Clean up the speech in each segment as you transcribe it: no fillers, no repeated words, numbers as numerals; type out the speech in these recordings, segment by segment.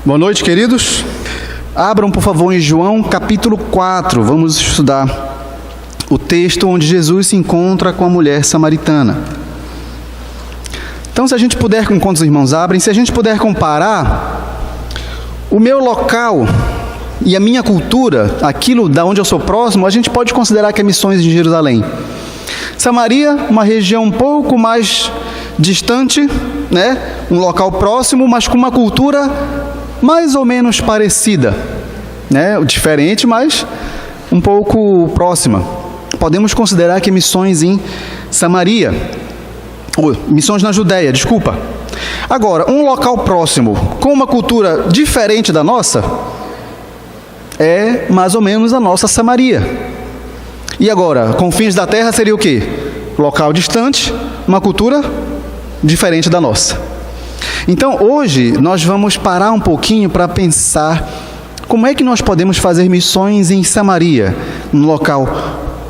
Boa noite, queridos. Abram, por favor, em João capítulo 4. Vamos estudar o texto onde Jesus se encontra com a mulher samaritana. Então, se a gente puder, enquanto os irmãos abrem, se a gente puder comparar o meu local e a minha cultura, aquilo da onde eu sou próximo, a gente pode considerar que é Missões de Jerusalém. Samaria, uma região um pouco mais distante, né? Um local próximo, mas com uma cultura mais ou menos parecida, né? Diferente, mas um pouco próxima. Podemos considerar que Missões em Samaria, ou Missões na Judéia, desculpa. Agora, um local próximo com uma cultura diferente da nossa é mais ou menos a nossa Samaria. E agora, confins da terra seria o quê? Local distante, uma cultura diferente da nossa. Então, hoje, nós vamos parar um pouquinho para pensar como é que nós podemos fazer missões em Samaria, num local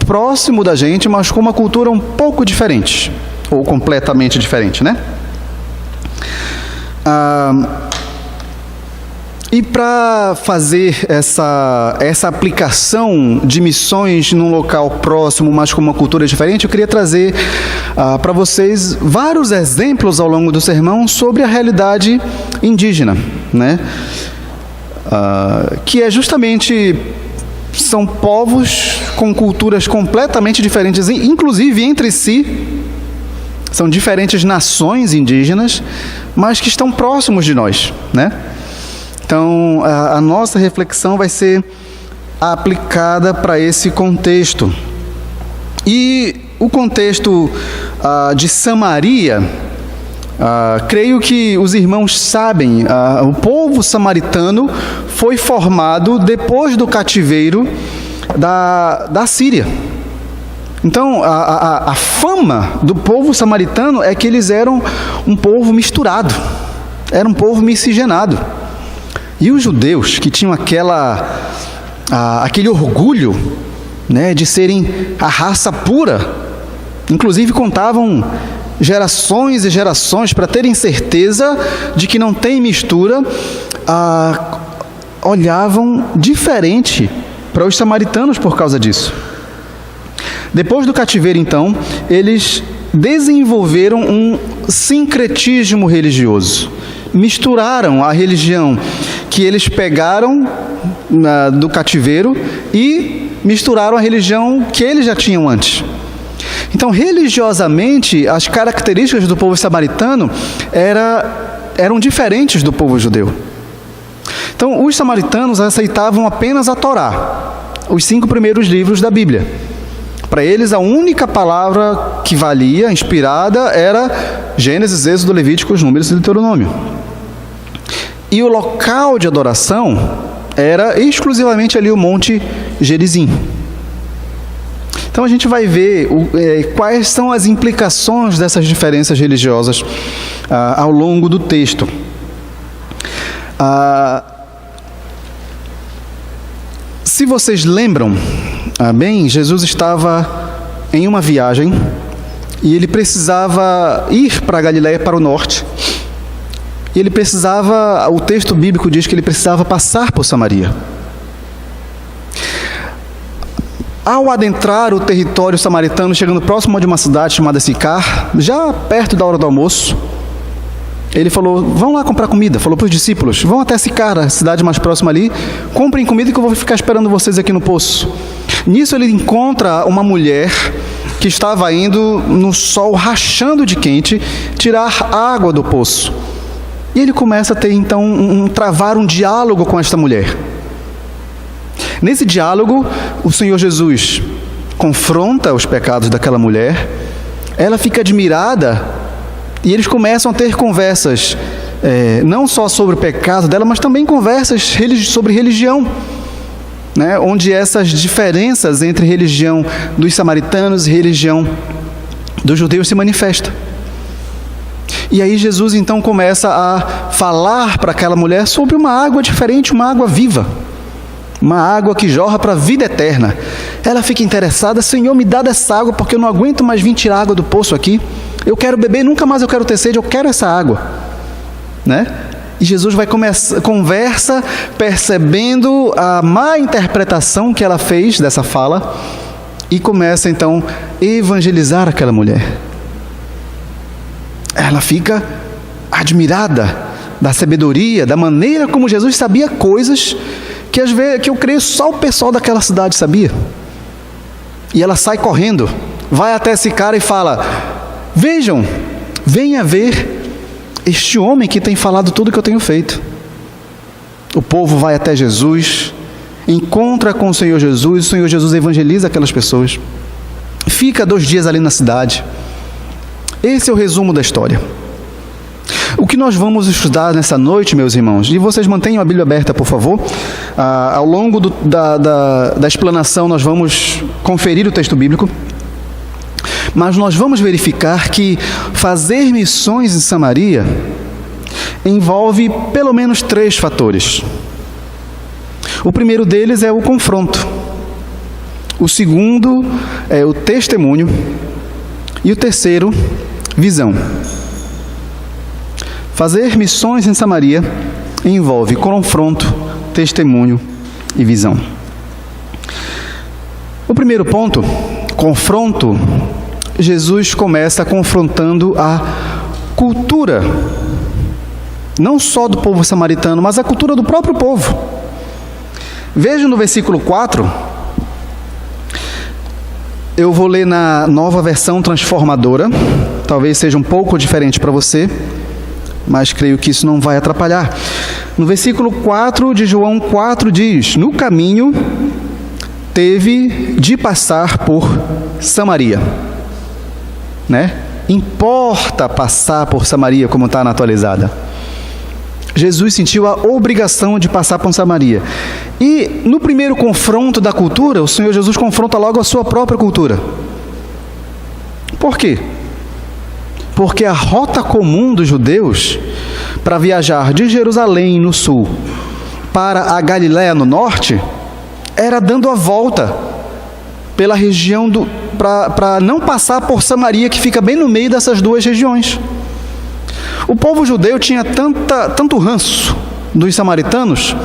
próximo da gente, mas com uma cultura um pouco diferente, ou completamente diferente, né? E para fazer essa aplicação de missões num local próximo, mas com uma cultura diferente, eu queria trazer para vocês vários exemplos ao longo do sermão sobre a realidade indígena, né? Que é justamente, são povos com culturas completamente diferentes, inclusive entre si. São diferentes nações indígenas, mas que estão próximos de nós, né? Então, a nossa reflexão vai ser aplicada para esse contexto. E o contexto de Samaria, creio que os irmãos sabem, o povo samaritano foi formado depois do cativeiro da Síria. Então, a fama do povo samaritano é que eles eram um povo misturado, era um povo miscigenado. E os judeus, que tinham aquele orgulho, né, de serem a raça pura, inclusive contavam gerações e gerações para terem certeza de que não tem mistura, olhavam diferente para os samaritanos por causa disso. Depois do cativeiro, então, eles desenvolveram um sincretismo religioso. Misturaram a religião que eles pegaram do cativeiro e misturaram a religião que eles já tinham antes. Então, religiosamente, as características do povo samaritano eram diferentes do povo judeu. Então, os samaritanos aceitavam apenas a Torá, os 5 primeiros livros da Bíblia. Para eles, a única palavra que valia, inspirada, era Gênesis, Êxodo, Levíticos, Números e Deuteronômio. E o local de adoração era exclusivamente ali o Monte Gerizim. Então a gente vai ver quais são as implicações dessas diferenças religiosas ao longo do texto. Se vocês lembram, bem, Jesus estava em uma viagem e ele precisava ir para a Galileia, para o norte. E ele precisava, o texto bíblico diz que ele precisava passar por Samaria. Ao adentrar o território samaritano, chegando próximo de uma cidade chamada Sicar, já perto da hora do almoço, ele falou: vão lá comprar comida. Falou para os discípulos: vão até Sicar, a cidade mais próxima ali, comprem comida que eu vou ficar esperando vocês aqui no poço. Nisso ele encontra uma mulher que estava indo no sol rachando de quente tirar água do poço. E ele começa a ter então travar um diálogo com esta mulher. Nesse diálogo, o Senhor Jesus confronta os pecados daquela mulher, ela fica admirada e eles começam a ter conversas, não só sobre o pecado dela, mas também conversas sobre religião, né? Onde essas diferenças entre religião dos samaritanos e religião dos judeus se manifestam. E aí Jesus então começa a falar para aquela mulher sobre uma água diferente, uma água viva, uma água que jorra para a vida eterna. Ela fica interessada: Senhor, me dá dessa água, porque eu não aguento mais vir tirar água do poço aqui. Eu quero beber, nunca mais eu quero ter sede, eu quero essa água, né? E Jesus vai conversa percebendo a má interpretação que ela fez dessa fala e começa então a evangelizar aquela mulher. Ela fica admirada da sabedoria, da maneira como Jesus sabia coisas que às vezes que eu creio só o pessoal daquela cidade sabia. E ela sai correndo, vai até esse cara e fala: vejam, venha ver este homem que tem falado tudo o que eu tenho feito. O povo vai até Jesus, encontra com o Senhor Jesus evangeliza aquelas pessoas, fica 2 dias ali na cidade. Esse é o resumo da história. O que nós vamos estudar nessa noite, meus irmãos, e vocês mantenham a Bíblia aberta, por favor. Ao longo da explanação nós vamos conferir o texto bíblico, mas nós vamos verificar que fazer missões em Samaria envolve pelo menos 3 fatores. O primeiro deles é o confronto, o segundo é o testemunho e o terceiro, visão. Fazer missões em Samaria envolve confronto, testemunho e visão. O primeiro ponto, confronto. Jesus começa confrontando a cultura, não só do povo samaritano, mas a cultura do próprio povo. Veja no versículo 4, eu vou ler na Nova Versão Transformadora, talvez seja um pouco diferente para você, mas creio que isso não vai atrapalhar. No versículo 4 de João 4 diz: no caminho teve de passar por Samaria. Importa passar por Samaria, como está na atualizada. Jesus sentiu a obrigação de passar por Samaria. E no primeiro confronto da cultura, o Senhor Jesus confronta logo a sua própria cultura. Por quê? Porque a rota comum dos judeus para viajar de Jerusalém no sul para a Galiléia no norte era dando a volta pela região para não passar por Samaria, que fica bem no meio dessas 2 regiões. O povo judeu tinha tanto ranço dos samaritanos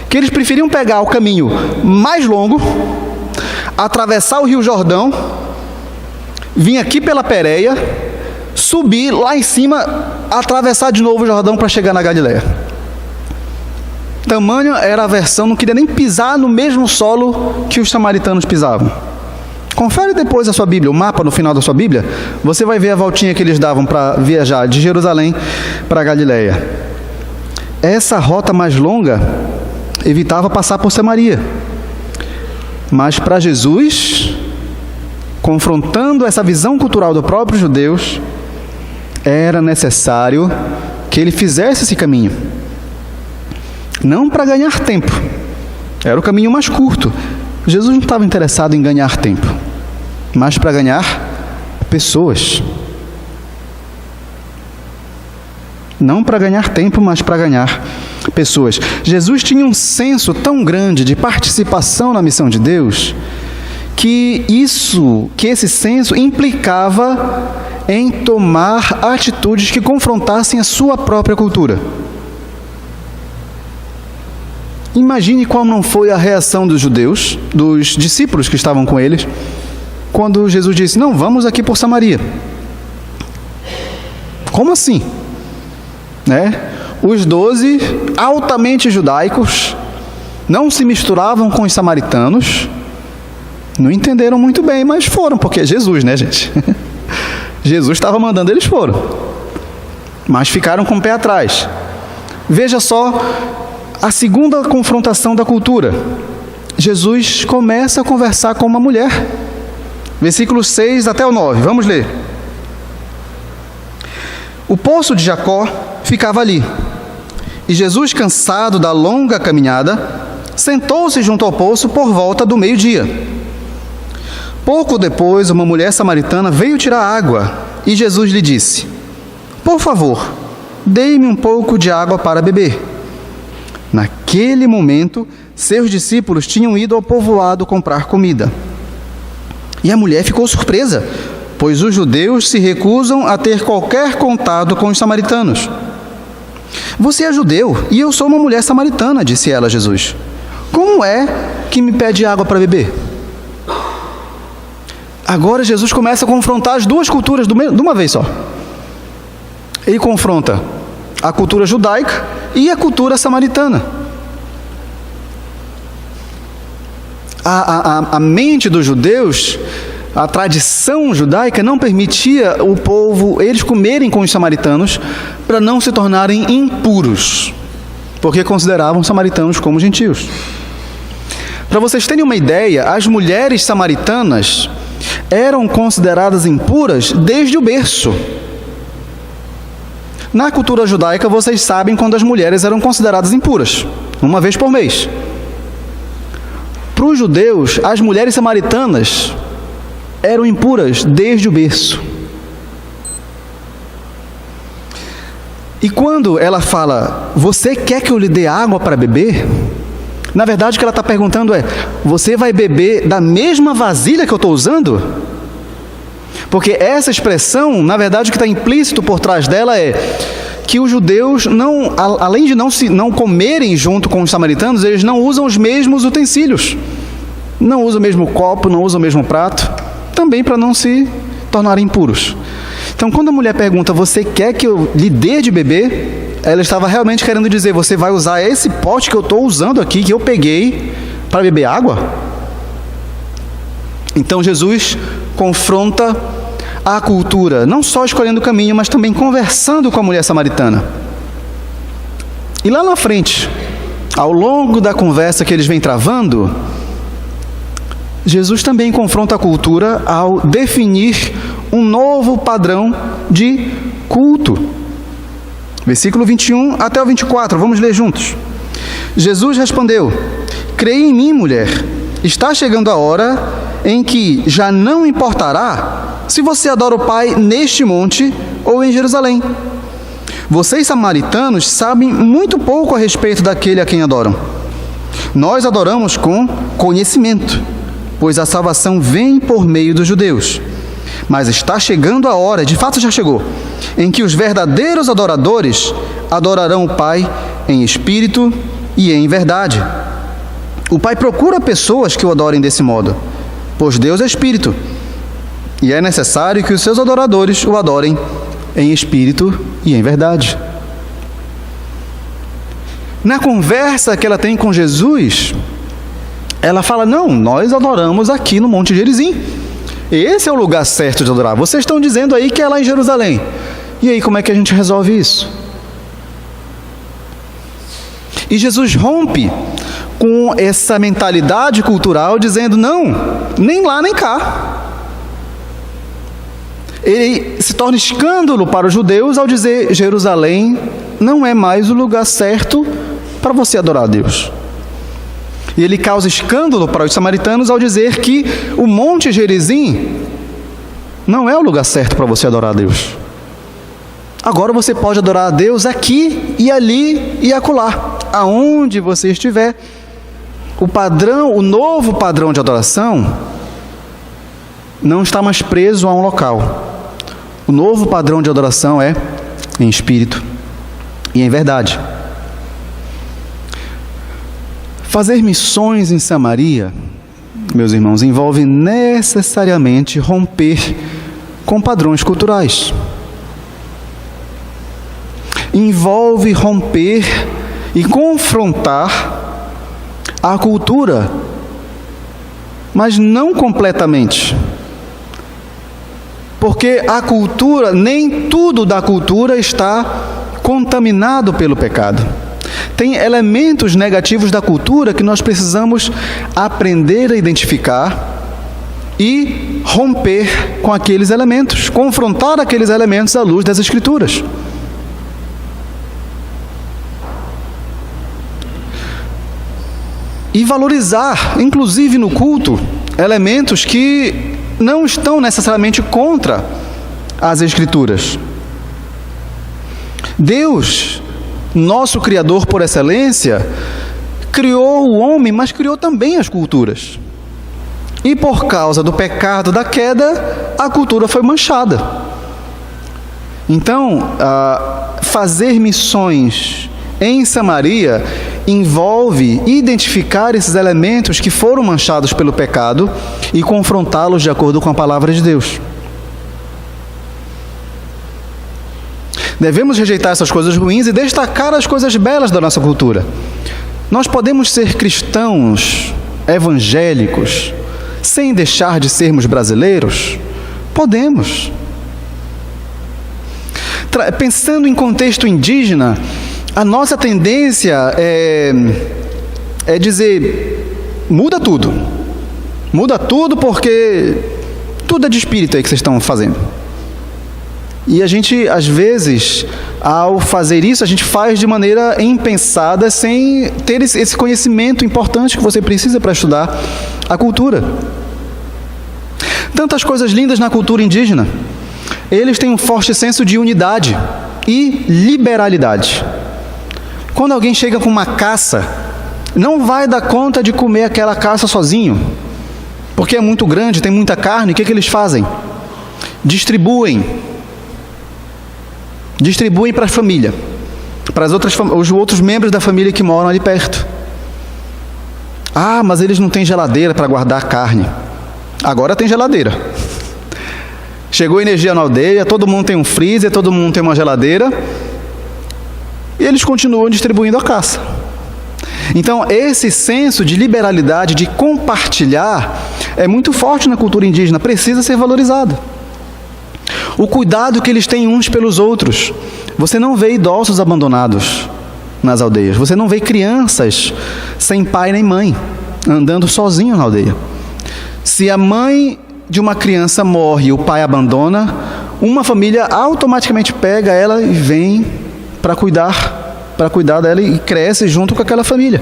que eles preferiam pegar o caminho mais longo, atravessar o Rio Jordão, vir aqui pela Pérea, subir lá em cima, atravessar de novo o Jordão para chegar na Galiléia. Tamanha era a aversão, não queria nem pisar no mesmo solo que os samaritanos pisavam. Confere depois a sua Bíblia, o mapa no final da sua Bíblia, você vai ver a voltinha que eles davam para viajar de Jerusalém para a Galiléia. Essa rota mais longa evitava passar por Samaria. Mas para Jesus, confrontando essa visão cultural dos próprios judeus, era necessário que ele fizesse esse caminho. Não para ganhar tempo, era o caminho mais curto. Jesus não estava interessado em ganhar tempo, mas para ganhar pessoas. Não para ganhar tempo, mas para ganhar pessoas. Jesus tinha um senso tão grande de participação na missão de Deus, que esse senso implicava em tomar atitudes que confrontassem a sua própria cultura. Imagine qual não foi a reação dos judeus, dos discípulos que estavam com eles, quando Jesus disse: não, vamos aqui por Samaria. Como assim? Os 12, altamente judaicos, não se misturavam com os samaritanos, não entenderam muito bem, mas foram, porque é Jesus, gente? Jesus estava mandando, eles foram. Mas ficaram com o pé atrás. Veja só a segunda confrontação da cultura. Jesus começa a conversar com uma mulher. Versículos 6 até o 9, vamos ler. O poço de Jacó ficava ali, e Jesus, cansado da longa caminhada, sentou-se junto ao poço por volta do meio-dia. Pouco depois, uma mulher samaritana veio tirar água, e Jesus lhe disse: por favor, dê-me um pouco de água para beber. Naquele momento, seus discípulos tinham ido ao povoado comprar comida. E a mulher ficou surpresa, pois os judeus se recusam a ter qualquer contato com os samaritanos. Você é judeu e eu sou uma mulher samaritana, disse ela a Jesus. Como é que me pede água para beber? Agora Jesus começa a confrontar as duas culturas de uma vez só. Ele confronta a cultura judaica e a cultura samaritana. A mente dos judeus, a tradição judaica não permitia o povo, eles comerem com os samaritanos para não se tornarem impuros, porque consideravam os samaritanos como gentios. Para vocês terem uma ideia, as mulheres samaritanas eram consideradas impuras desde o berço. Na cultura judaica, vocês sabem quando as mulheres eram consideradas impuras, uma vez por mês. Para os judeus, as mulheres samaritanas eram impuras desde o berço. E quando ela fala, você quer que eu lhe dê água para beber? Na verdade, o que ela está perguntando é, você vai beber da mesma vasilha que eu estou usando? Porque essa expressão, na verdade, o que está implícito por trás dela é que os judeus, além de não comerem junto com os samaritanos, eles não usam os mesmos utensílios. Não usam o mesmo copo, não usam o mesmo prato, também para não se tornarem impuros. Então, quando a mulher pergunta, você quer que eu lhe dê de beber? Ela estava realmente querendo dizer, você vai usar esse pote que eu estou usando aqui, que eu peguei, para beber água? Então, Jesus confronta a cultura, não só escolhendo o caminho, mas também conversando com a mulher samaritana. E lá na frente, ao longo da conversa que eles vêm travando, Jesus também confronta a cultura ao definir um novo padrão de culto. Versículo 21 até o 24, vamos ler juntos. Jesus respondeu, creia em mim, mulher, está chegando a hora em que já não importará se você adora o Pai neste monte ou em Jerusalém. Vocês samaritanos sabem muito pouco a respeito daquele a quem adoram. Nós adoramos com conhecimento, pois a salvação vem por meio dos judeus. Mas está chegando a hora, de fato já chegou, em que os verdadeiros adoradores adorarão o Pai em espírito e em verdade. O Pai procura pessoas que o adorem desse modo, pois Deus é espírito, e é necessário que os seus adoradores o adorem em espírito e em verdade. Na conversa que ela tem com Jesus, ela fala, não, nós adoramos aqui no Monte Gerizim. Esse é o lugar certo de adorar. Vocês estão dizendo aí que é lá em Jerusalém. E aí, como é que a gente resolve isso? E Jesus rompe com essa mentalidade cultural, dizendo, não, nem lá nem cá. Ele se torna escândalo para os judeus ao dizer, Jerusalém não é mais o lugar certo para você adorar a Deus. E ele causa escândalo para os samaritanos ao dizer que o Monte Gerizim não é o lugar certo para você adorar a Deus. Agora você pode adorar a Deus aqui e ali e acolá, aonde você estiver. O novo padrão de adoração não está mais preso a um local. O novo padrão de adoração é em espírito e em verdade. Fazer missões em Samaria, meus irmãos, envolve necessariamente romper com padrões culturais. Envolve romper e confrontar a cultura, mas não completamente. Porque a cultura, nem tudo da cultura está contaminado pelo pecado. Tem elementos negativos da cultura que nós precisamos aprender a identificar e romper com aqueles elementos, confrontar aqueles elementos à luz das Escrituras. E valorizar, inclusive no culto, elementos que não estão necessariamente contra as Escrituras. Deus, nosso Criador por excelência, criou o homem, mas criou também as culturas. E por causa do pecado da queda, a cultura foi manchada. Então, fazer missões em Samaria envolve identificar esses elementos que foram manchados pelo pecado e confrontá-los de acordo com a palavra de Deus. Devemos rejeitar essas coisas ruins e destacar as coisas belas da nossa cultura. Nós podemos ser cristãos, evangélicos, sem deixar de sermos brasileiros? Podemos. Pensando em contexto indígena, a nossa tendência é dizer, muda tudo porque tudo é de espírito aí que vocês estão fazendo. E a gente, às vezes, ao fazer isso, a gente faz de maneira impensada, sem ter esse conhecimento importante que você precisa para estudar a cultura. Tantas coisas lindas na cultura indígena. Eles têm um forte senso de unidade e liberalidade. Quando alguém chega com uma caça, não vai dar conta de comer aquela caça sozinho, porque é muito grande, tem muita carne. O que eles fazem? Distribuem para a família, para os outros membros da família que moram ali perto. Ah, mas eles não têm geladeira para guardar carne. Agora tem geladeira. Chegou energia na aldeia, todo mundo tem um freezer, todo mundo tem uma geladeira, e eles continuam distribuindo a caça. Então, esse senso de liberalidade, de compartilhar, é muito forte na cultura indígena, precisa ser valorizado. O cuidado que eles têm uns pelos outros. Você não vê idosos abandonados nas aldeias. Você não vê crianças sem pai nem mãe, andando sozinhos na aldeia. Se a mãe de uma criança morre e o pai abandona, uma família automaticamente pega ela e vem para cuidar dela e cresce junto com aquela família.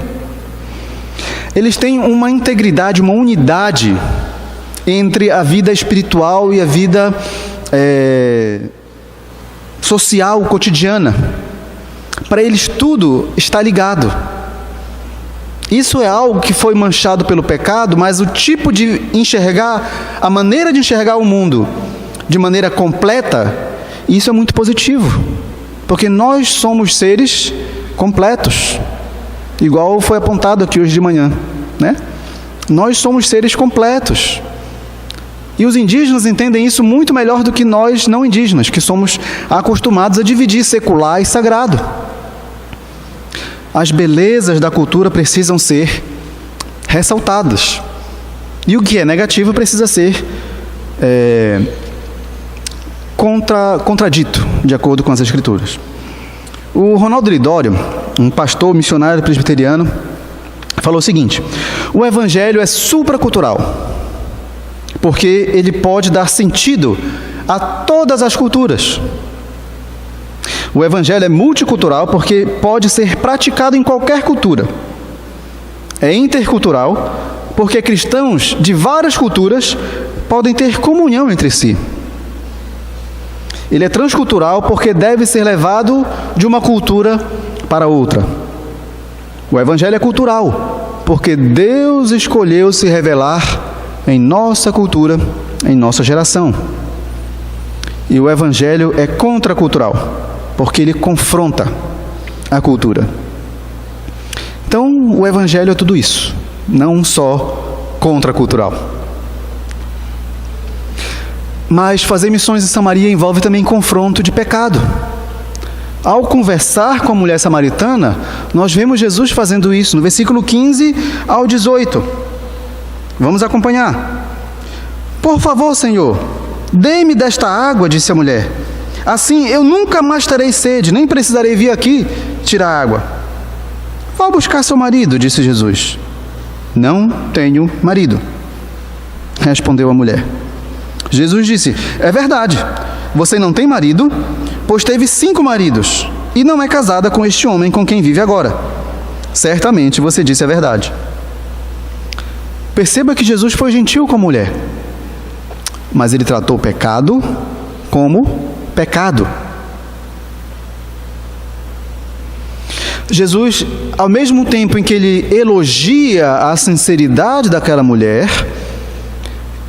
Eles têm uma integridade, uma unidade entre a vida espiritual e a vida social, cotidiana. Para eles tudo está ligado. Isso é algo que foi manchado pelo pecado, mas o tipo de enxergar, a maneira de enxergar o mundo de maneira completa, isso é muito positivo, porque nós somos seres completos, igual foi apontado aqui hoje de manhã, né? Nós somos seres completos. E os indígenas entendem isso muito melhor do que nós não indígenas, que somos acostumados a dividir secular e sagrado. As belezas da cultura precisam ser ressaltadas. E o que é negativo precisa ser contradito, de acordo com as Escrituras. O Ronaldo Lidório, um pastor missionário presbiteriano, falou o seguinte: o Evangelho é supracultural, porque ele pode dar sentido a todas as culturas. O Evangelho é multicultural porque pode ser praticado em qualquer cultura. É intercultural porque cristãos de várias culturas podem ter comunhão entre si. Ele é transcultural porque deve ser levado de uma cultura para outra. O Evangelho é cultural porque Deus escolheu se revelar em nossa cultura, em nossa geração. E o Evangelho é contracultural porque ele confronta a cultura. Então, o Evangelho é tudo isso, não só contracultural. Mas fazer missões em Samaria envolve também confronto de pecado. Ao conversar com a mulher samaritana, nós vemos Jesus fazendo isso, no versículo 15 ao 18. Vamos acompanhar. Por favor, Senhor, dê-me desta água, disse a mulher. Assim eu nunca mais terei sede, nem precisarei vir aqui tirar água. Vá buscar seu marido, disse Jesus. Não tenho marido, respondeu a mulher. Jesus disse: é verdade, você não tem marido, pois teve 5 maridos, e não é casada com este homem com quem vive agora. Certamente você disse a verdade. Perceba que Jesus foi gentil com a mulher, mas ele tratou o pecado como pecado. Jesus, ao mesmo tempo em que ele elogia a sinceridade daquela mulher,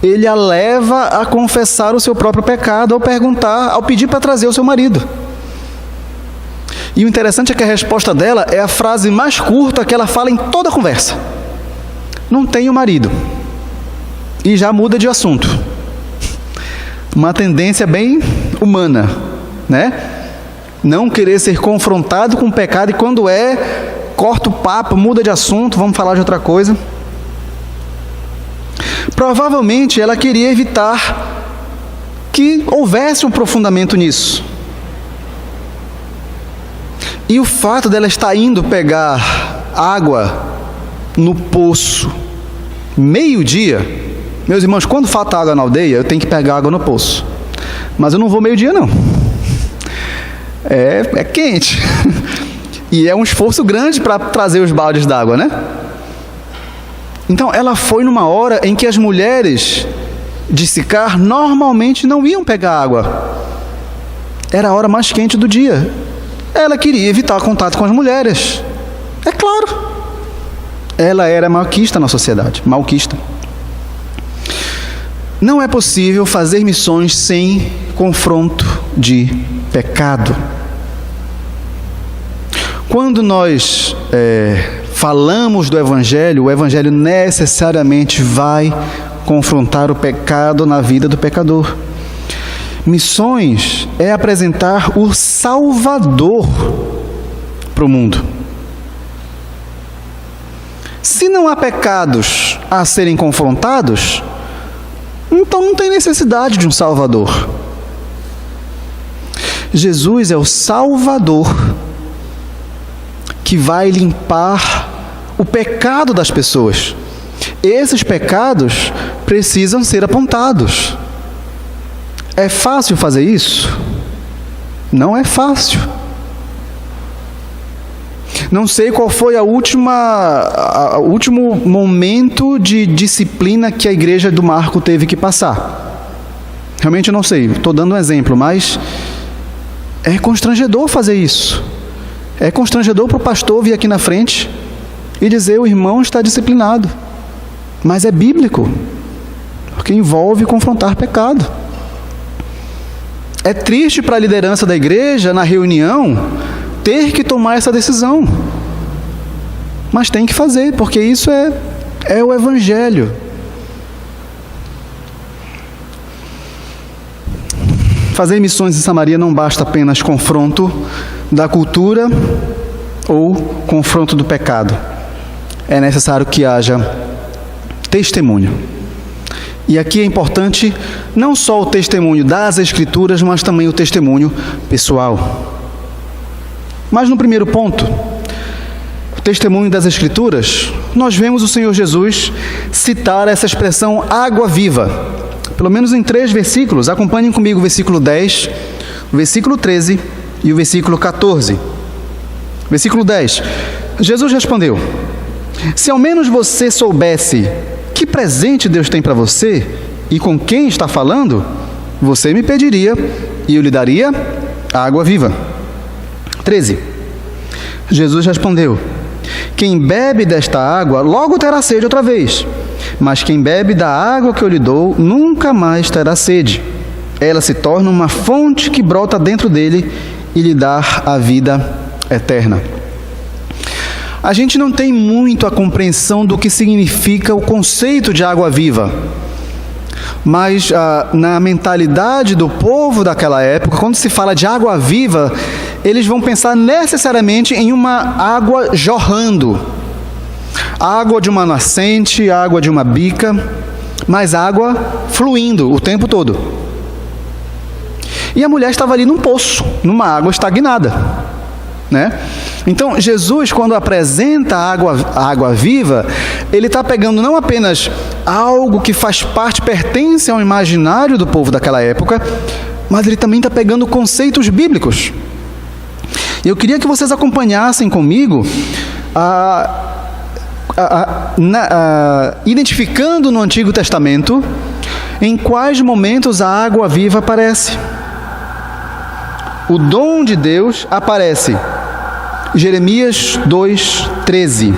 ele a leva a confessar o seu próprio pecado ao pedir para trazer o seu marido. E o interessante é que a resposta dela é a frase mais curta que ela fala em toda a conversa. Não tenho marido. E já muda de assunto. Uma tendência bem humana, né? Não querer ser confrontado com o pecado, e quando corta o papo, muda de assunto, vamos falar de outra coisa. Provavelmente ela queria evitar que houvesse um aprofundamento nisso. E o fato dela estar indo pegar água no poço, meio-dia. Meus irmãos, quando falta água na aldeia, eu tenho que pegar água no poço. Mas eu não vou meio-dia, não. É quente. E é um esforço grande para trazer os baldes d'água, né? Então, ela foi numa hora em que as mulheres de Sicar normalmente não iam pegar água. Era a hora mais quente do dia. Ela queria evitar contato com as mulheres. É claro. Ela era malquista na sociedade. Malquista. Não é possível fazer missões sem confronto de pecado. Quando nós falamos do Evangelho, o Evangelho necessariamente vai confrontar o pecado na vida do pecador. Missões é apresentar o Salvador para o mundo. Se não há pecados a serem confrontados, então não tem necessidade de um Salvador. Jesus é o Salvador que vai limpar o pecado das pessoas. Esses pecados precisam ser apontados. É fácil fazer isso? Não é fácil. Não sei qual foi o último momento de disciplina que a igreja do Marco teve que passar. Realmente não sei, estou dando um exemplo, mas é constrangedor fazer isso. É constrangedor para o pastor vir aqui na frente e dizer: o irmão está disciplinado. Mas é bíblico, porque envolve confrontar pecado. É triste para a liderança da igreja, na reunião, ter que tomar essa decisão. Mas tem que fazer, porque isso é o Evangelho. Fazer missões em Samaria não basta apenas confronto da cultura ou confronto do pecado. É necessário que haja testemunho. E aqui é importante não só o testemunho das Escrituras, mas também o testemunho pessoal. Mas no primeiro ponto, o testemunho das Escrituras, nós vemos o Senhor Jesus citar essa expressão água viva, pelo menos em 3 versículos. Acompanhem comigo o versículo 10, o versículo 13 e o versículo 14. Versículo 10. Jesus respondeu: se ao menos você soubesse que presente Deus tem para você e com quem está falando, você me pediria e eu lhe daria água viva. 13. Jesus respondeu: quem bebe desta água logo terá sede outra vez, mas quem bebe da água que eu lhe dou nunca mais terá sede. Ela se torna uma fonte que brota dentro dele e lhe dá a vida eterna. A gente não tem muito a compreensão do que significa o conceito de água viva. Mas na mentalidade do povo daquela época, quando se fala de água viva, eles vão pensar necessariamente em uma água jorrando. Água de uma nascente, água de uma bica, mas água fluindo o tempo todo. E a mulher estava ali num poço, numa água estagnada, né? Então, Jesus, quando apresenta a água viva, ele está pegando não apenas algo que faz parte, pertence ao imaginário do povo daquela época, mas ele também está pegando conceitos bíblicos. Eu queria que vocês acompanhassem comigo, identificando no Antigo Testamento em quais momentos a água viva aparece. O dom de Deus aparece. Jeremias 2:13.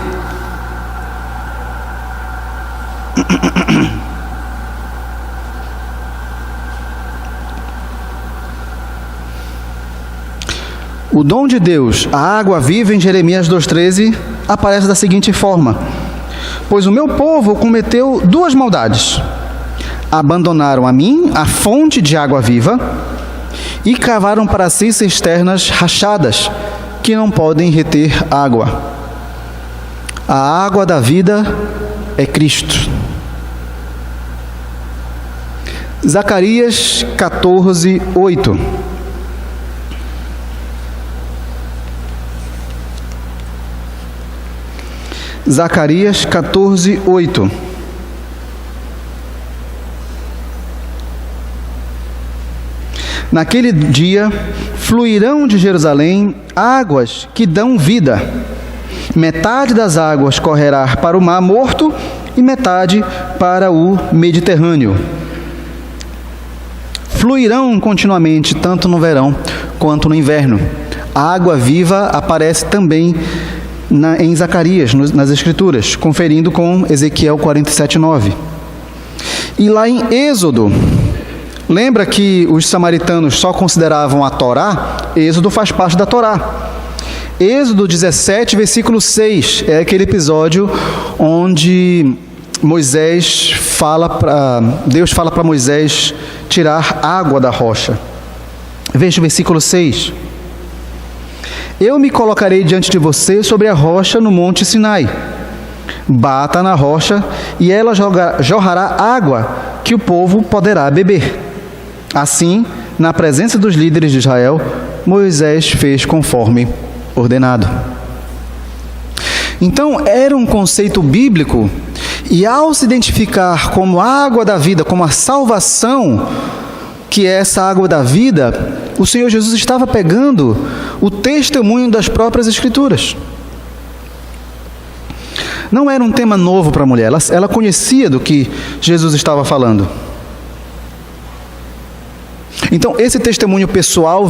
O dom de Deus, a água viva, em Jeremias 2,13, aparece da seguinte forma: pois o meu povo cometeu duas maldades. Abandonaram a mim, a fonte de água viva, e cavaram para si cisternas rachadas, que não podem reter água. A água da vida é Cristo. Zacarias 14:8. Zacarias 14:8. Naquele dia fluirão de Jerusalém águas que dão vida. Metade das águas correrá para o Mar Morto e metade para o Mediterrâneo. Fluirão continuamente, tanto no verão quanto no inverno. A água viva aparece também em Zacarias, nas Escrituras, conferindo com Ezequiel 47:9. E lá em Êxodo, lembra que os samaritanos só consideravam a Torá? Êxodo faz parte da Torá. Êxodo 17, versículo 6, é aquele episódio onde Deus fala para Moisés tirar água da rocha. Veja o versículo 6. Eu me colocarei diante de você sobre a rocha no monte Sinai. Bata na rocha e ela jorrará água que o povo poderá beber. Assim, na presença dos líderes de Israel, Moisés fez conforme ordenado. Então, era um conceito bíblico, e ao se identificar como a água da vida, como a salvação, que é essa água da vida, o Senhor Jesus estava pegando o testemunho das próprias Escrituras. Não era um tema novo para a mulher, ela conhecia do que Jesus estava falando. Então, esse testemunho pessoal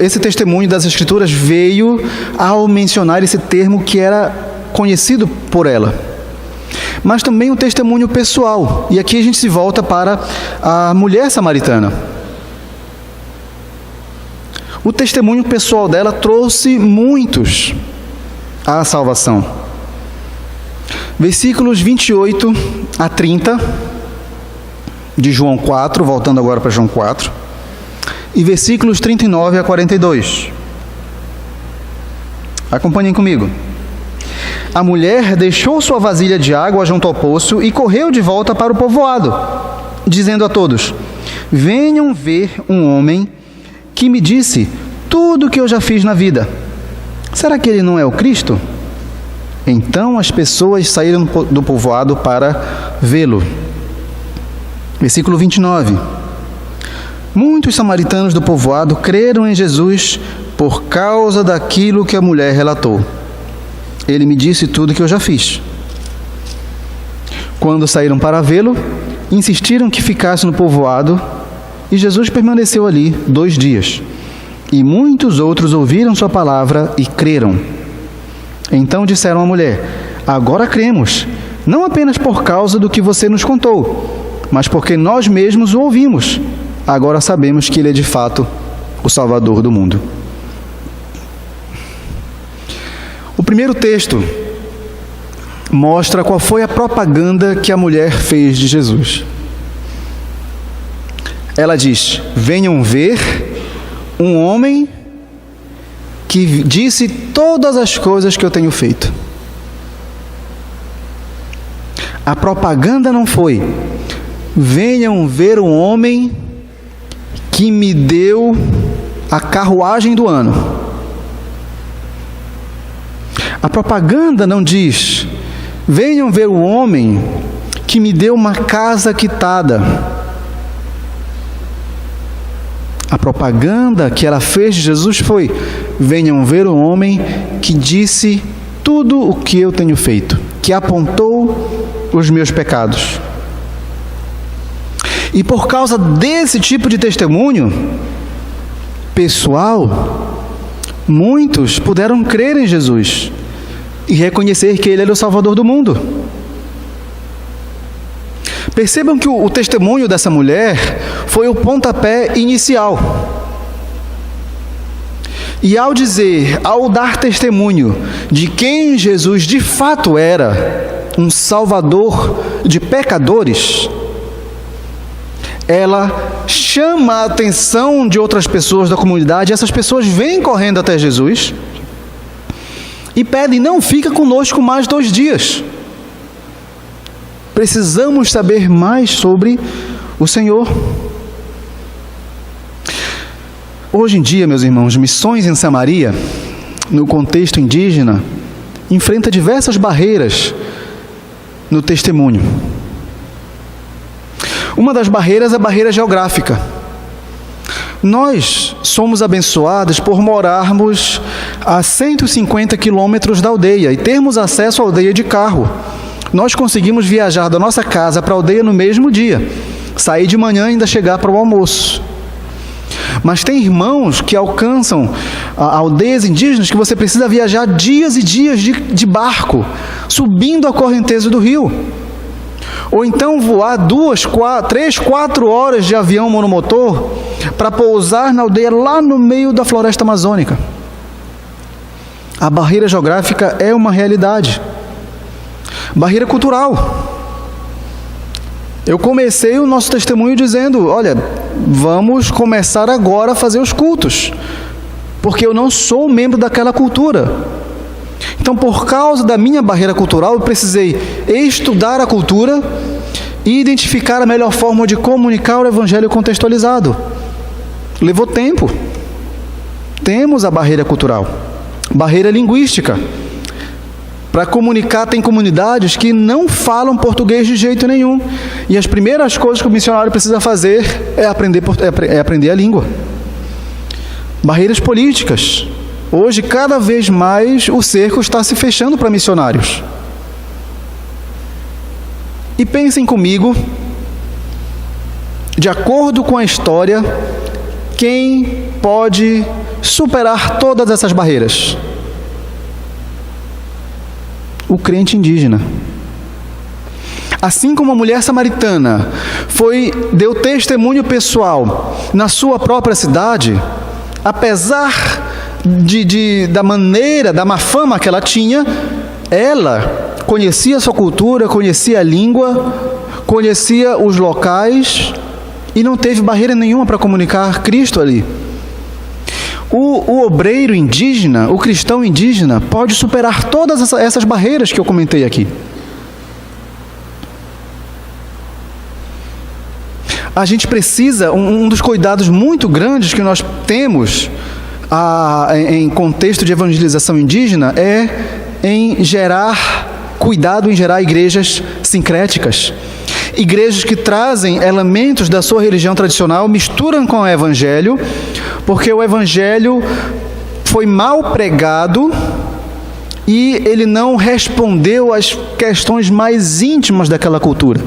esse testemunho das Escrituras veio ao mencionar esse termo que era conhecido por ela. Mas também um testemunho pessoal. E aqui a gente se volta para a mulher samaritana. O testemunho pessoal dela trouxe muitos à salvação. Versículos 28 a 30 de João 4, voltando agora para João 4, e versículos 39 a 42. Acompanhem comigo. A mulher deixou sua vasilha de água junto ao poço e correu de volta para o povoado, dizendo a todos: venham ver um homem que me disse tudo o que eu já fiz na vida. Será que ele não é o Cristo? Então as pessoas saíram do povoado para vê-lo. Versículo 29. Muitos samaritanos do povoado creram em Jesus por causa daquilo que a mulher relatou. Ele me disse tudo o que eu já fiz. Quando saíram para vê-lo, insistiram que ficasse no povoado, e Jesus permaneceu ali 2 dias. E muitos outros ouviram sua palavra e creram. Então disseram à mulher: agora cremos, não apenas por causa do que você nos contou, mas porque nós mesmos o ouvimos. Agora sabemos que ele é de fato o Salvador do mundo. O primeiro texto mostra qual foi a propaganda que a mulher fez de Jesus. Ela diz: venham ver um homem que disse todas as coisas que eu tenho feito. A propaganda não foi: venham ver um homem que me deu a carruagem do ano. A propaganda não diz: venham ver o homem que me deu uma casa quitada. A propaganda que ela fez de Jesus foi: venham ver o homem que disse tudo o que eu tenho feito, que apontou os meus pecados. E por causa desse tipo de testemunho pessoal, muitos puderam crer em Jesus e reconhecer que Ele era o Salvador do mundo. Percebam que o testemunho dessa mulher foi o pontapé inicial. E ao dar testemunho de quem Jesus de fato era, um salvador de pecadores, ela chama a atenção de outras pessoas da comunidade. Essas pessoas vêm correndo até Jesus e pedem: não, fica conosco mais 2 dias. Precisamos saber mais sobre o Senhor. Hoje em dia, meus irmãos, missões em Samaria, no contexto indígena, enfrenta diversas barreiras no testemunho. Uma das barreiras é a barreira geográfica. Nós somos abençoados por morarmos a 150 quilômetros da aldeia e termos acesso à aldeia de carro. Nós conseguimos viajar da nossa casa para a aldeia no mesmo dia, sair de manhã e ainda chegar para o almoço. Mas tem irmãos que alcançam aldeias indígenas que você precisa viajar dias e dias de barco, subindo a correnteza do rio. Ou então voar 3, 4 horas de avião monomotor para pousar na aldeia lá no meio da floresta amazônica. A barreira geográfica é uma realidade. Barreira cultural. Eu comecei o nosso testemunho dizendo: olha, vamos começar agora a fazer os cultos, porque eu não sou membro daquela cultura. Então, por causa da minha barreira cultural, eu precisei estudar a cultura e identificar a melhor forma de comunicar o evangelho contextualizado. Levou tempo. Temos a barreira cultural, barreira linguística. Para comunicar, tem comunidades que não falam português de jeito nenhum. E as primeiras coisas que o missionário precisa fazer é aprender a língua. Barreiras políticas. Hoje, cada vez mais, o cerco está se fechando para missionários. E pensem comigo, de acordo com a história, quem pode superar todas essas barreiras? O crente indígena. Assim como a mulher samaritana deu testemunho pessoal na sua própria cidade, apesar da maneira, da má fama que ela tinha, ela conhecia a sua cultura, conhecia a língua, conhecia os locais e não teve barreira nenhuma para comunicar Cristo ali. O obreiro indígena, o cristão indígena, pode superar todas essas barreiras que eu comentei aqui. A gente precisa, um dos cuidados muito grandes que nós temos em contexto de evangelização indígena é cuidado em gerar igrejas sincréticas. Igrejas que trazem elementos da sua religião tradicional, misturam com o evangelho, porque o evangelho foi mal pregado e ele não respondeu às questões mais íntimas daquela cultura.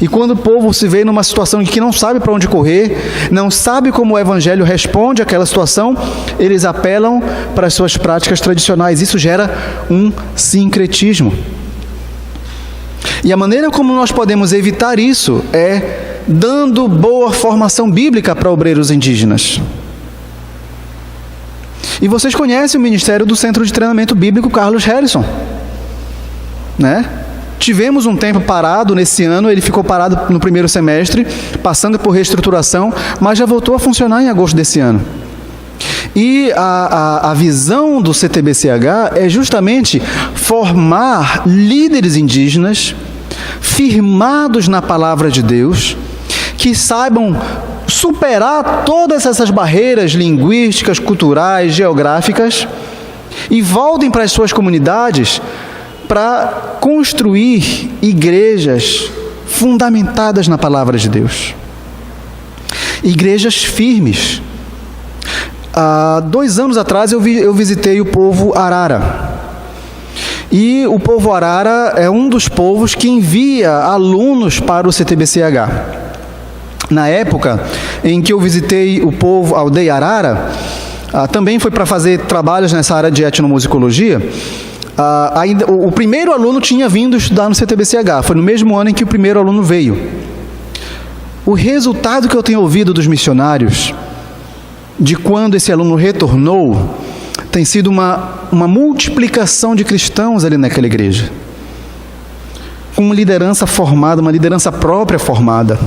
E quando o povo se vê numa situação em que não sabe para onde correr, não sabe como o evangelho responde àquela situação, eles apelam para as suas práticas tradicionais. Isso gera um sincretismo. E a maneira como nós podemos evitar isso é dando boa formação bíblica para obreiros indígenas. E vocês conhecem o ministério do Centro de Treinamento Bíblico Carlos Harrison, né? Tivemos um tempo parado nesse ano, ele ficou parado no primeiro semestre, passando por reestruturação, mas já voltou a funcionar em agosto desse ano. E a visão do CTBCH é justamente formar líderes indígenas firmados na palavra de Deus, que saibam superar todas essas barreiras linguísticas, culturais, geográficas e voltem para as suas comunidades para construir igrejas fundamentadas na palavra de Deus. Igrejas firmes. Há 2 anos atrás eu visitei o povo Arara. E o povo Arara é um dos povos que envia alunos para o CTBCH. Na época em que eu visitei a aldeia Arara, também foi para fazer trabalhos nessa área de etnomusicologia. O primeiro aluno tinha vindo estudar no CTBCH, foi no mesmo ano em que o primeiro aluno veio. O resultado que eu tenho ouvido dos missionários de quando esse aluno retornou, tem sido uma multiplicação de cristãos ali naquela igreja, com uma liderança formada, uma liderança própria formada.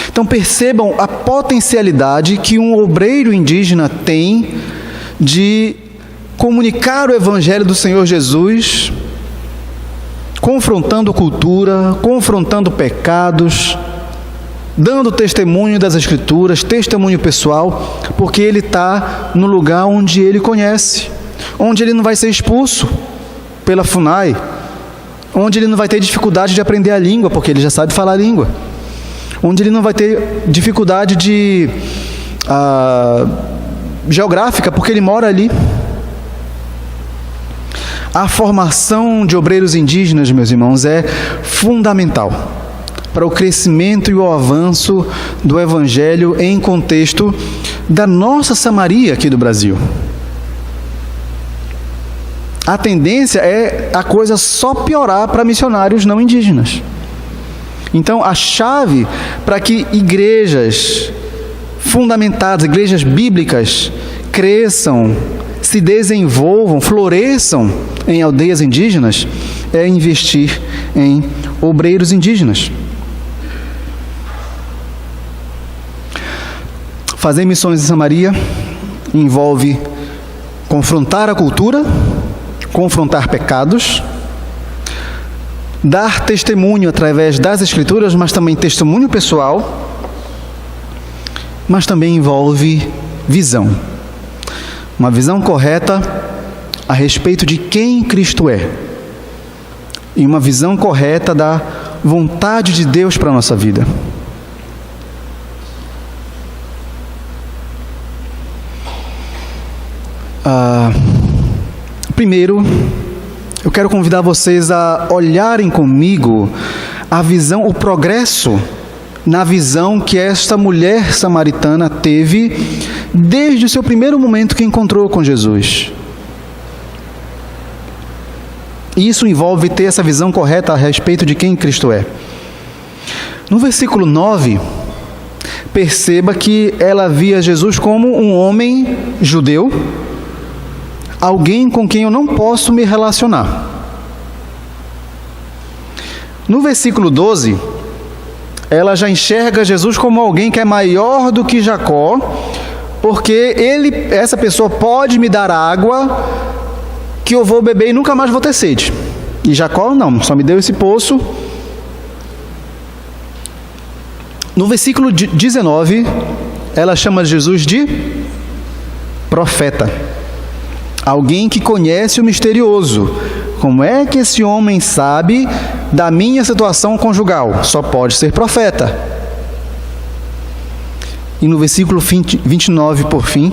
Então percebam a potencialidade que um obreiro indígena tem de comunicar o Evangelho do Senhor Jesus, confrontando cultura, confrontando pecados, dando testemunho das Escrituras, testemunho pessoal, porque ele está no lugar onde ele conhece, onde ele não vai ser expulso pela FUNAI, onde ele não vai ter dificuldade de aprender a língua, porque ele já sabe falar a língua, onde ele não vai ter dificuldade de geográfica, porque ele mora ali. A formação de obreiros indígenas, meus irmãos, é fundamental para o crescimento e o avanço do Evangelho em contexto da nossa Samaria aqui do Brasil. A tendência é a coisa só piorar para missionários não indígenas. Então, a chave para que igrejas fundamentadas, igrejas bíblicas, cresçam, se desenvolvam, floresçam em aldeias indígenas, é investir em obreiros indígenas. Fazer missões em Samaria envolve confrontar a cultura, confrontar pecados, dar testemunho através das Escrituras, mas também testemunho pessoal, mas também envolve visão. Uma visão correta a respeito de quem Cristo é. E uma visão correta da vontade de Deus para a nossa vida. Primeiro, eu quero convidar vocês a olharem comigo a visão, o progresso na visão que esta mulher samaritana teve desde o seu primeiro momento que encontrou com Jesus. E isso envolve ter essa visão correta a respeito de quem Cristo é. No versículo 9, perceba que ela via Jesus como um homem judeu, alguém com quem eu não posso me relacionar. No versículo 12, ela já enxerga Jesus como alguém que é maior do que Jacó, porque essa pessoa pode me dar água que eu vou beber e nunca mais vou ter sede. E Jacó não, só me deu esse poço. No versículo 19, ela chama Jesus de profeta. Alguém que conhece o misterioso. Como é que esse homem sabe da minha situação conjugal? Só pode ser profeta. E no versículo 29, por fim,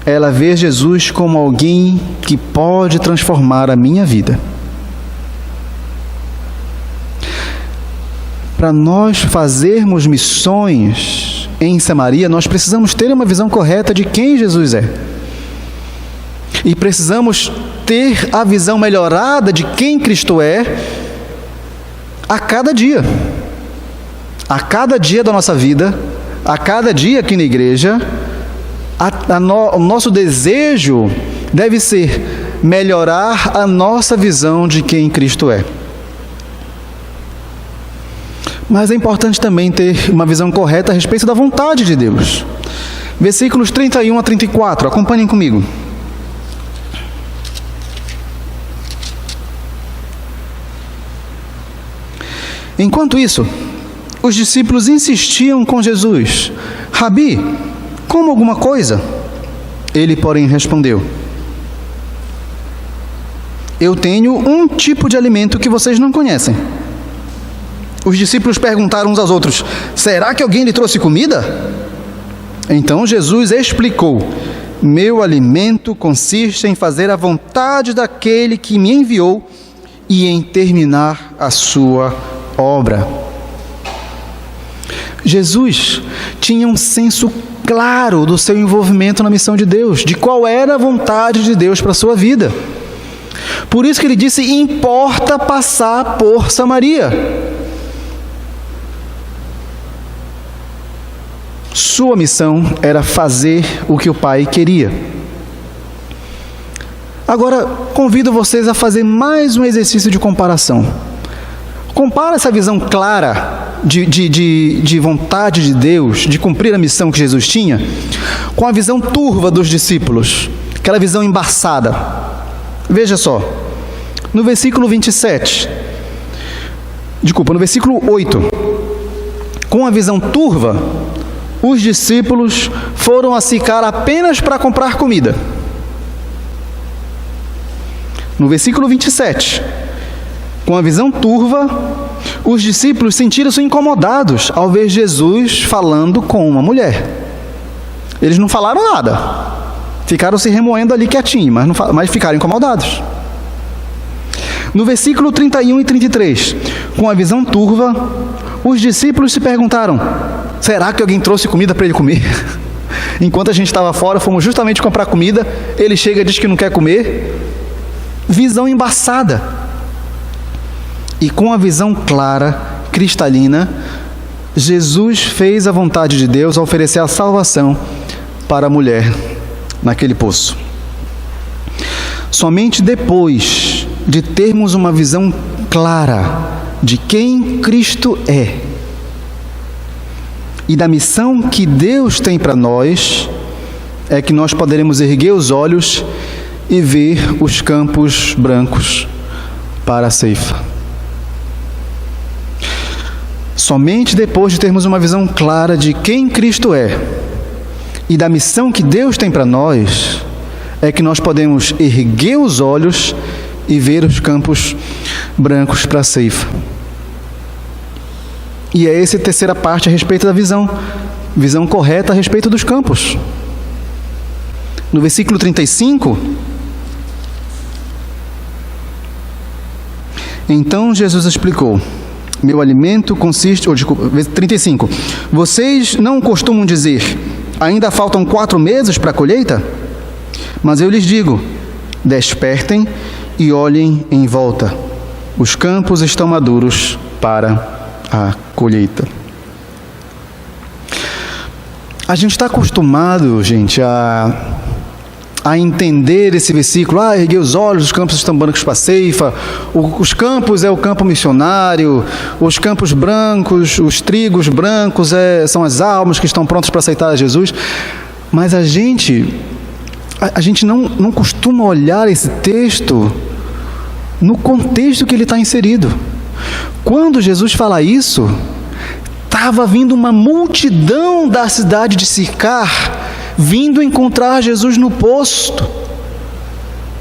ela vê Jesus como alguém que pode transformar a minha vida. Para nós fazermos missões em Samaria, nós precisamos ter uma visão correta de quem Jesus é. E precisamos ter a visão melhorada de quem Cristo é a cada dia. A cada dia da nossa vida, a cada dia aqui na igreja, o nosso desejo deve ser melhorar a nossa visão de quem Cristo é. Mas é importante também ter uma visão correta a respeito da vontade de Deus. Versículos 31 a 34, acompanhem comigo. Enquanto isso, os discípulos insistiam com Jesus: Rabi, coma alguma coisa. Ele, porém, respondeu: eu tenho um tipo de alimento que vocês não conhecem. Os discípulos perguntaram uns aos outros: será que alguém lhe trouxe comida? Então Jesus explicou: meu alimento consiste em fazer a vontade daquele que me enviou e em terminar a sua obra. Jesus tinha um senso claro do seu envolvimento na missão de Deus, de qual era a vontade de Deus para a sua vida. Por isso que ele disse: importa passar por Samaria. Sua missão era fazer o que o Pai queria. Agora, convido vocês a fazer mais um exercício de comparação. Compara essa visão clara de vontade de Deus, de cumprir a missão que Jesus tinha, com a visão turva dos discípulos, aquela visão embaçada. Veja só, no versículo 8, com a visão turva, os discípulos foram a Sicar apenas para comprar comida. No versículo 27, com a visão turva, os discípulos sentiram-se incomodados ao ver Jesus falando com uma mulher. Eles não falaram nada, ficaram se remoendo ali quietinho, mas ficaram incomodados. No versículo 31 e 33, com a visão turva, os discípulos se perguntaram: será que alguém trouxe comida para ele comer? Enquanto a gente estava fora, fomos justamente comprar comida, ele chega e diz que não quer comer. Visão embaçada. E com a visão clara, cristalina, Jesus fez a vontade de Deus ao oferecer a salvação para a mulher naquele poço. Somente depois de termos uma visão clara de quem Cristo é e da missão que Deus tem para nós, é que nós poderemos erguer os olhos e ver os campos brancos para a ceifa. Somente depois de termos uma visão clara de quem Cristo é e da missão que Deus tem para nós, é que nós podemos erguer os olhos e ver os campos brancos para a ceifa. E é essa a terceira parte a respeito da visão correta a respeito dos campos. No versículo 35, então Jesus explicou: meu alimento consiste... 35. Vocês não costumam dizer: ainda faltam 4 meses para a colheita? Mas eu lhes digo: despertem e olhem em volta. Os campos estão maduros para a colheita. A gente está acostumado, gente, a entender esse versículo: erguei os olhos, os campos estão brancos para a ceifa. Os campos é o campo missionário, os campos brancos, os trigos brancos são as almas que estão prontas para aceitar a Jesus. Mas a gente não costuma olhar esse texto no contexto que ele está inserido. Quando Jesus fala isso, estava vindo uma multidão da cidade de Sicar, vindo encontrar Jesus no poço,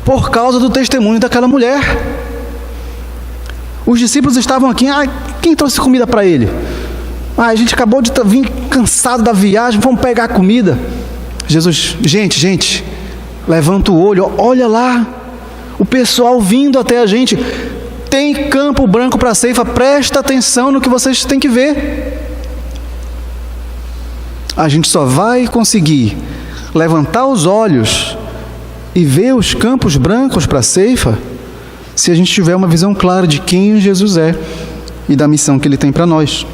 por causa do testemunho daquela mulher. Os discípulos estavam aqui: quem trouxe comida para ele? A gente acabou de vir cansado da viagem, vamos pegar comida. Jesus: gente, levanta o olho, olha lá, o pessoal vindo até a gente. Tem campo branco para a ceifa, presta atenção no que vocês têm que ver. A gente só vai conseguir levantar os olhos e ver os campos brancos para a ceifa se a gente tiver uma visão clara de quem Jesus é e da missão que Ele tem para nós.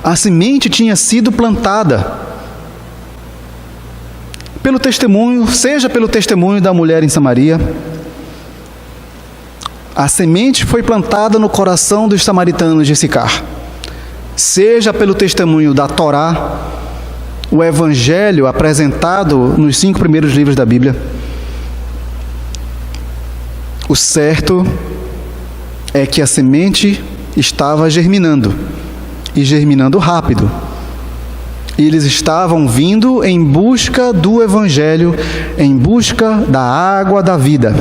A semente tinha sido plantada pelo testemunho, seja pelo testemunho da mulher em Samaria. A semente foi plantada no coração dos samaritanos de Sicar, seja pelo testemunho da Torá, o Evangelho apresentado nos 5 primeiros livros da Bíblia. O certo é que a semente estava germinando, e germinando rápido. E eles estavam vindo em busca do Evangelho, em busca da água da vida.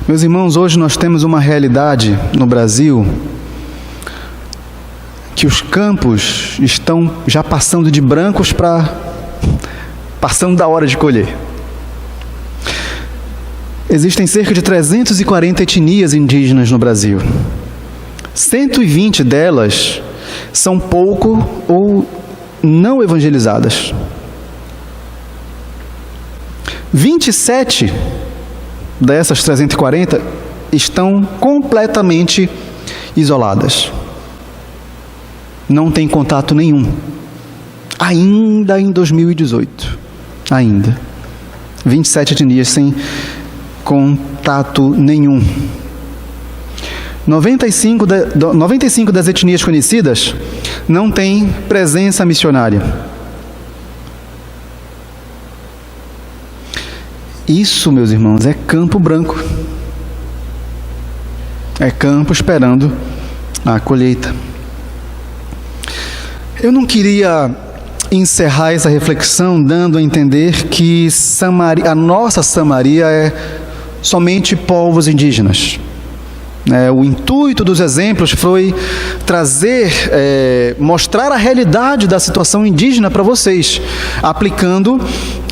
Meus irmãos, hoje nós temos uma realidade no Brasil que os campos estão já passando de brancos passando da hora de colher. Existem cerca de 340 etnias indígenas no Brasil. 120 delas são pouco ou não evangelizadas. 27 dessas 340 estão completamente isoladas. não tem contato nenhum. Ainda em 2018. Ainda. 27 etnias sem contato nenhum. 95 das etnias conhecidas não têm presença missionária. Isso, meus irmãos, é campo branco. É campo esperando a colheita. Eu não queria encerrar essa reflexão dando a entender que a nossa Samaria é somente povos indígenas. O intuito dos exemplos foi mostrar a realidade da situação indígena para vocês, aplicando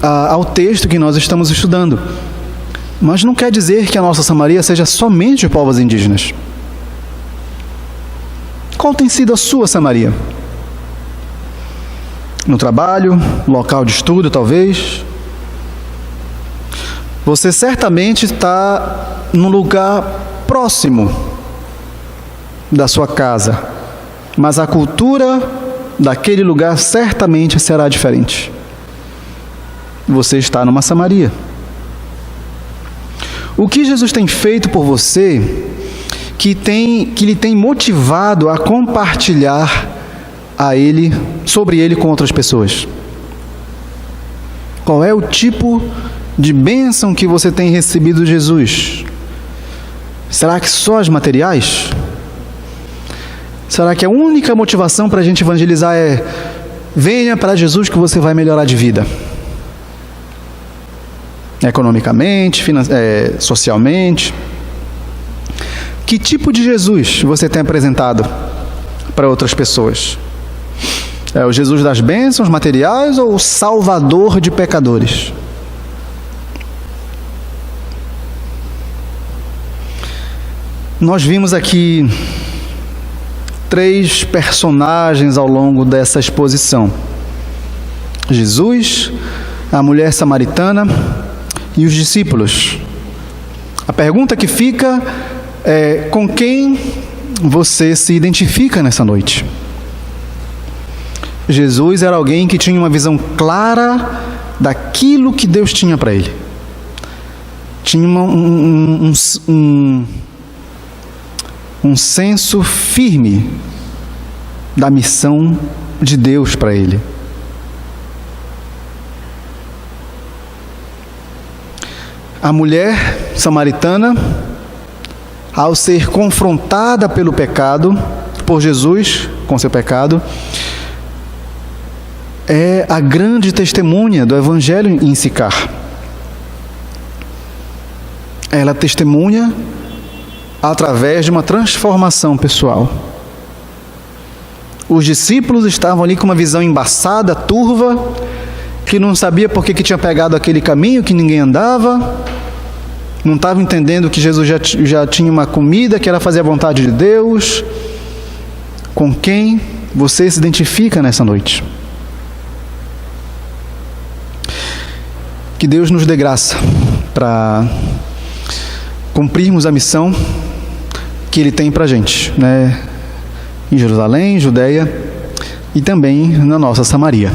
ao texto que nós estamos estudando. Mas não quer dizer que a nossa Samaria seja somente de povos indígenas. Qual tem sido a sua Samaria? No trabalho, local de estudo, talvez? Você certamente está num lugar próximo da sua casa, mas a cultura daquele lugar certamente será diferente. Você está numa Samaria. O que Jesus tem feito por você, que lhe tem motivado a compartilhar sobre ele com outras pessoas? Qual é o tipo de bênção que você tem recebido de Jesus? Será que só as materiais? Será que a única motivação para a gente evangelizar é: venha para Jesus que você vai melhorar de vida? Economicamente, socialmente? Que tipo de Jesus você tem apresentado para outras pessoas? É o Jesus das bênçãos materiais ou o Salvador de pecadores? Nós vimos aqui 3 personagens ao longo dessa exposição: Jesus, a mulher samaritana e os discípulos. A pergunta que fica é: com quem você se identifica nessa noite? Jesus era alguém que tinha uma visão clara daquilo que Deus tinha para ele. Tinha um senso firme da missão de Deus para ele. A mulher samaritana, ao ser confrontada pelo pecado, por Jesus, com seu pecado, é a grande testemunha do Evangelho em Sicar. Ela testemunha através de uma transformação pessoal. Os discípulos estavam ali com uma visão embaçada, turva, que não sabia por que tinha pegado aquele caminho que ninguém andava, não estava entendendo que Jesus já tinha uma comida, que era fazer a vontade de Deus. Com quem você se identifica nessa noite? Que Deus nos dê graça para cumprirmos a missão que Ele tem para a gente, em Jerusalém, Judeia e também na nossa Samaria.